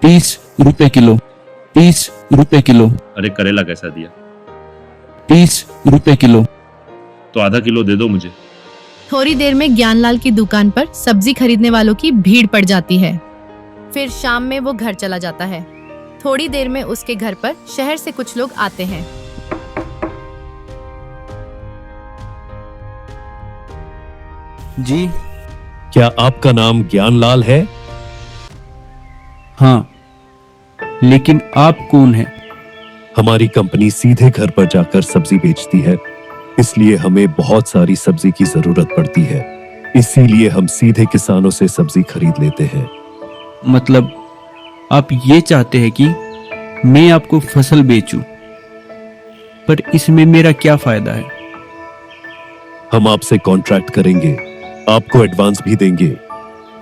₹30 kilo, ₹30 kilo, अरे करेला कैसा दिया? ₹30 किलो। तो आधा किलो दे दो मुझे। थोड़ी देर में ज्ञानलाल की दुकान पर सब्जी खरीदने वालों की भीड़ पड़ जाती है। फिर शाम में वो घर चला जाता है। थोड़ी देर में उसके घर पर शहर से कुछ लोग आते हैं। जी क्या आपका नाम ज्ञानलाल है? हाँ, लेकिन आप कौन हैं? हमारी कंपनी सीधे घर पर जाकर सब्जी बेचती है, इसलिए हमें बहुत सारी सब्जी की जरूरत पड़ती है। इसीलिए हम सीधे किसानों से सब्जी खरीद लेते हैं। मतलब आप ये चाहते हैं कि मैं आपको फसल बेचूं, पर इसमें मेरा क्या फायदा है? हम आपसे कॉन्ट्रैक्ट करेंगे, आपको एडवांस भी देंगे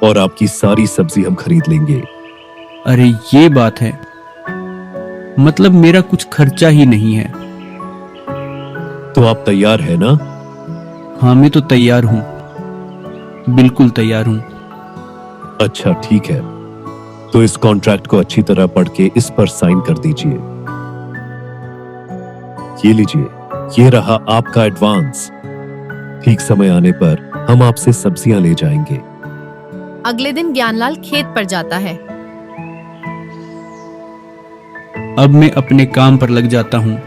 और आपकी सारी सब्जी हम खरीद लेंगे। अरे ये बात है, मतलब मेरा कुछ खर्चा ही नहीं है। तो आप तैयार है ना? हाँ, मैं तो तैयार हूँ, बिल्कुल तैयार हूँ। अच्छा ठीक है, तो इस कॉन्ट्रैक्ट को अच्छी तरह पढ़ के इस पर साइन कर दीजिए। ये लीजिए, ये रहा आपका एडवांस। ठीक समय आने पर हम आपसे सब्जियां ले जाएंगे। अगले दिन ज्ञानलाल खेत पर जाता है। अब मैं अपने काम पर लग जाता हूँ।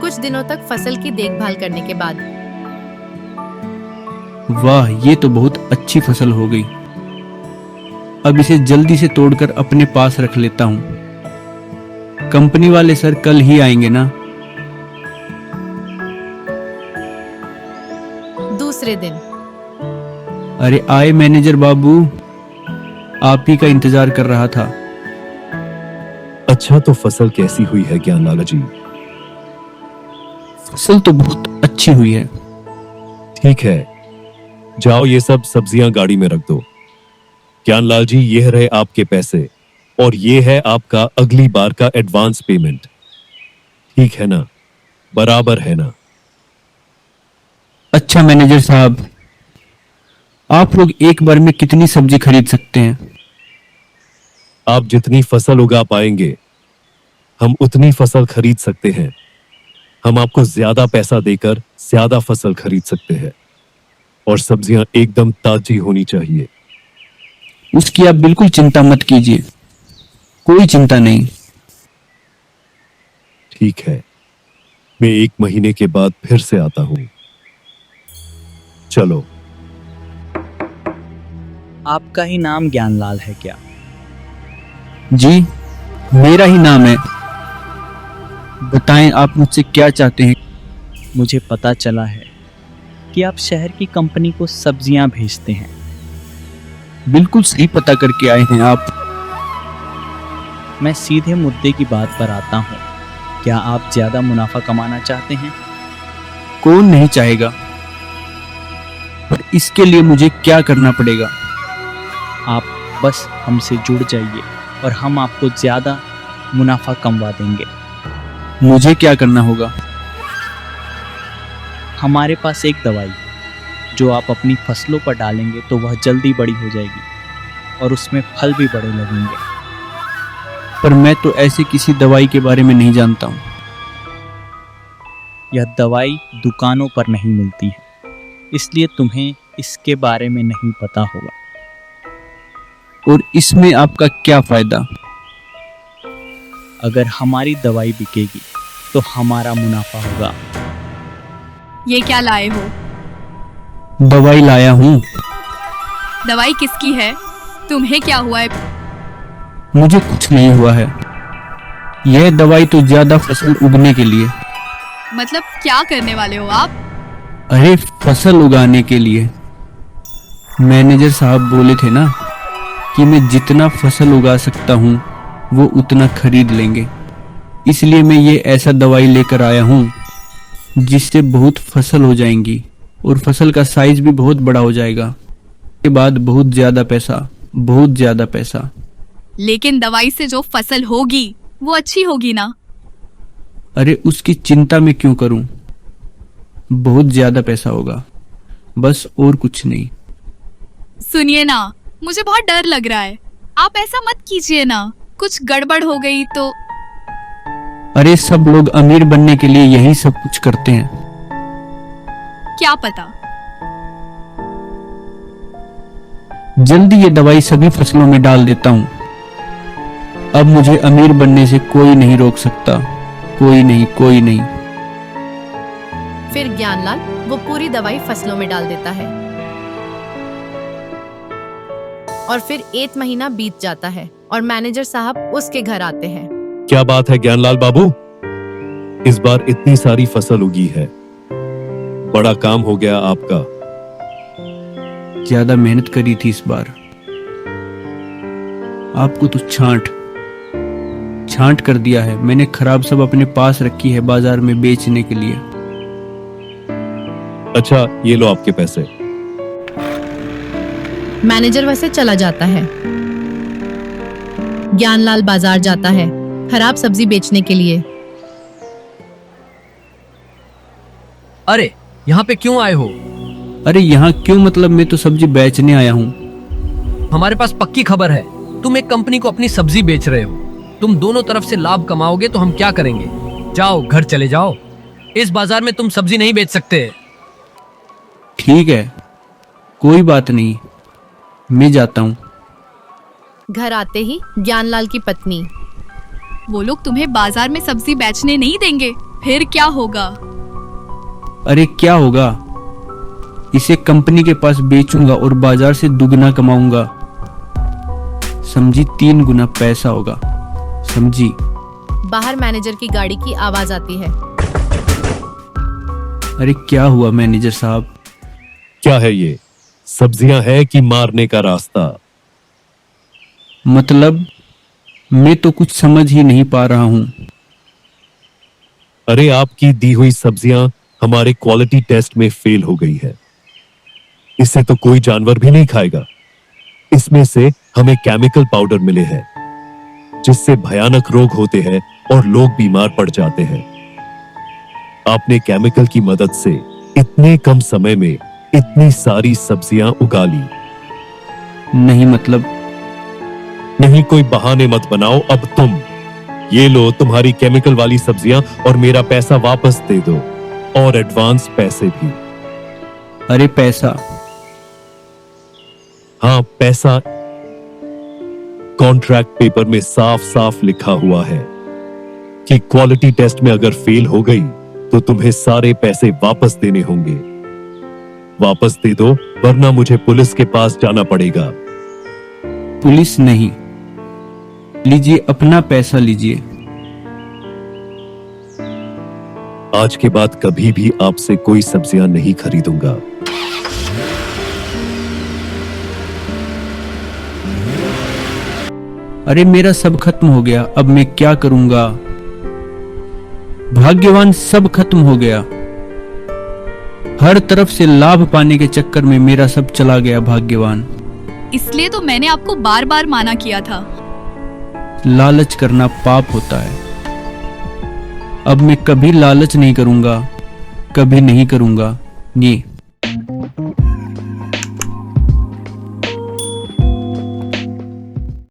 कुछ दिनों तक फसल की देखभाल करने के बाद वाह, ये तो बहुत अच्छी फसल हो गई। अब इसे जल्दी से तोड़कर अपने पास रख लेता हूँ। कंपनी वाले सर कल ही आएंगे ना? दूसरे दिन अरे आए मैनेजर बाबू, आप ही का इंतजार कर रहा था। अच्छा, तो फसल कैसी हुई है ज्ञानलाल जी? फसल तो बहुत अच्छी हुई है। ठीक है, जाओ ये सब सब्जियां गाड़ी में रख दो। ज्ञानलाल जी, ये रहे आपके पैसे और ये है आपका अगली बार का एडवांस पेमेंट। ठीक है ना? बराबर है ना? अच्छा मैनेजर साहब, आप लोग एक बार में कितनी सब्जी खरीद सकते हैं? आप जितनी फसल उगा पाएंगे हम उतनी फसल खरीद सकते हैं। हम आपको ज्यादा पैसा देकर ज्यादा फसल खरीद सकते हैं और सब्जियां एकदम ताजी होनी चाहिए। उसकी आप बिल्कुल चिंता मत कीजिए, कोई चिंता नहीं। ठीक है, मैं 1 महीने के बाद फिर से आता हूं। चलो। आपका ही नाम ज्ञानलाल है क्या? जी, मेरा ही नाम है। बताएं आप मुझसे क्या चाहते हैं? मुझे पता चला है कि आप शहर की कंपनी को सब्जियां भेजते हैं। बिल्कुल सही पता करके आए हैं आप। मैं सीधे मुद्दे की बात पर आता हूँ। क्या आप ज्यादा मुनाफा कमाना चाहते हैं? कौन नहीं चाहेगा, पर इसके लिए मुझे क्या करना पड़ेगा? आप बस हमसे जुड़ जाइए और हम आपको ज्यादा मुनाफा कमवा देंगे। मुझे क्या करना होगा? हमारे पास एक दवाई जो आप अपनी फसलों पर डालेंगे तो वह जल्दी बड़ी हो जाएगी और उसमें फल भी बड़े लगेंगे। पर मैं तो ऐसे किसी दवाई के बारे में नहीं जानता हूँ। यह दवाई दुकानों पर नहीं मिलती है, इसलिए तुम्हें इसके बारे में नहीं पता होगा। और इसमें आपका क्या फायदा? अगर हमारी दवाई बिकेगी तो हमारा मुनाफा होगा। ये क्या लाए हो? दवाई लाया हूँ। दवाई किसकी है? तुम्हें क्या हुआ है? मुझे कुछ नहीं हुआ है। यह दवाई तो ज्यादा फसल उगने के लिए। मतलब क्या करने वाले हो आप? अरे फसल उगाने के लिए। मैनेजर साहब बोले थे ना कि मैं जितना फसल उगा सकता हूँ वो उतना खरीद लेंगे, इसलिए मैं ये ऐसा दवाई लेकर आया हूँ जिससे बहुत फसल हो जाएंगी और फसल का साइज भी बहुत बड़ा हो जाएगा। के बाद बहुत ज्यादा पैसा। लेकिन दवाई से जो फसल होगी वो अच्छी होगी ना? अरे उसकी चिंता मैं क्यों करूं, बहुत ज्यादा पैसा होगा, बस और कुछ नहीं। सुनिए ना, मुझे बहुत डर लग रहा है। आप ऐसा मत कीजिए ना, कुछ गड़बड़ हो गई तो। अरे सब लोग अमीर बनने के लिए यही सब कुछ करते हैं। क्या पता। जल्दी ये दवाई सभी फसलों में डाल देता हूँ। अब मुझे अमीर बनने से कोई नहीं रोक सकता, कोई नहीं, कोई नहीं। फिर ज्ञानलाल वो पूरी दवाई फसलों में डाल देता है और फिर 1 महीना बीत जाता है और मैनेजर साहब उसके घर आते हैं। क्या बात है ज्ञानलाल बाबू, इस बार इतनी सारी फसल उगी है, बड़ा काम हो गया आपका। ज्यादा मेहनत करी थी इस बार। आपको तो छांट कर दिया है। मैंने खराब सब अपने पास रखी है बाजार में बेचने के लिए। अच्छा, ये लो आपके पैसे। मैनेजर वैसे चला जाता है। ज्ञानलाल बाजार जाता है खराब सब्जी बेचने के लिए। अरे यहाँ पे क्यों आए हो? अरे यहाँ क्यों, मतलब मैं तो सब्जी बेचने आया हूँ। हमारे पास पक्की खबर है, तुम एक कंपनी को अपनी सब्जी बेच रहे हो। तुम दोनों तरफ से लाभ कमाओगे तो हम क्या करेंगे? जाओ घर चले जाओ, इस बाजार में तुम सब्जी नहीं बेच सकते। ठीक है, कोई बात नहीं, मैं जाता हूँ। घर आते ही ज्ञानलाल की पत्नी, वो लोग तुम्हें बाजार में सब्जी बेचने नहीं देंगे, फिर क्या होगा? अरे क्या होगा, इसे कंपनी के पास बेचूंगा और बाजार से दुगना कमाऊंगा। समझी, 3 गुना पैसा होगा, समझी। बाहर मैनेजर की गाड़ी की आवाज आती है। अरे क्या हुआ मैनेजर साहब? क्या है ये, सब्जियां है कि मारने का रास्ता? मतलब मैं तो कुछ समझ ही नहीं पा रहा हूँ। अरे आपकी दी हुई सब्जियां हमारे क्वालिटी टेस्ट में फेल हो गई है। इसे तो कोई जानवर भी नहीं खाएगा। इसमें से हमें केमिकल पाउडर मिले हैं जिससे भयानक रोग होते हैं और लोग बीमार पड़ जाते हैं। आपने केमिकल की मदद से इतने कम समय में इतनी सारी सब्जियां उगा ली। नहीं मतलब, नहीं, कोई बहाने मत बनाओ। अब तुम ये लो तुम्हारी केमिकल वाली सब्जियां और मेरा पैसा वापस दे दो, और एडवांस पैसे भी। अरे पैसा? हाँ पैसा। कॉन्ट्रैक्ट पेपर में साफ साफ लिखा हुआ है कि क्वालिटी टेस्ट में अगर फेल हो गई तो तुम्हें सारे पैसे वापस देने होंगे। वापस दे दो, वरना मुझे पुलिस के पास जाना पड़ेगा। पुलिस नहीं, लीजिए अपना पैसा लीजिए। आज के बाद कभी भी आपसे कोई सब्जियां नहीं खरीदूंगा। अरे मेरा सब खत्म हो गया, अब मैं क्या करूंगा? भाग्यवान, सब खत्म हो गया। हर तरफ से लाभ पाने के चक्कर में मेरा सब चला गया। भाग्यवान, इसलिए तो मैंने आपको बार बार माना किया था। लालच करना पाप होता है। अब मैं कभी लालच नहीं करूंगा, कभी नहीं करूंगा। ये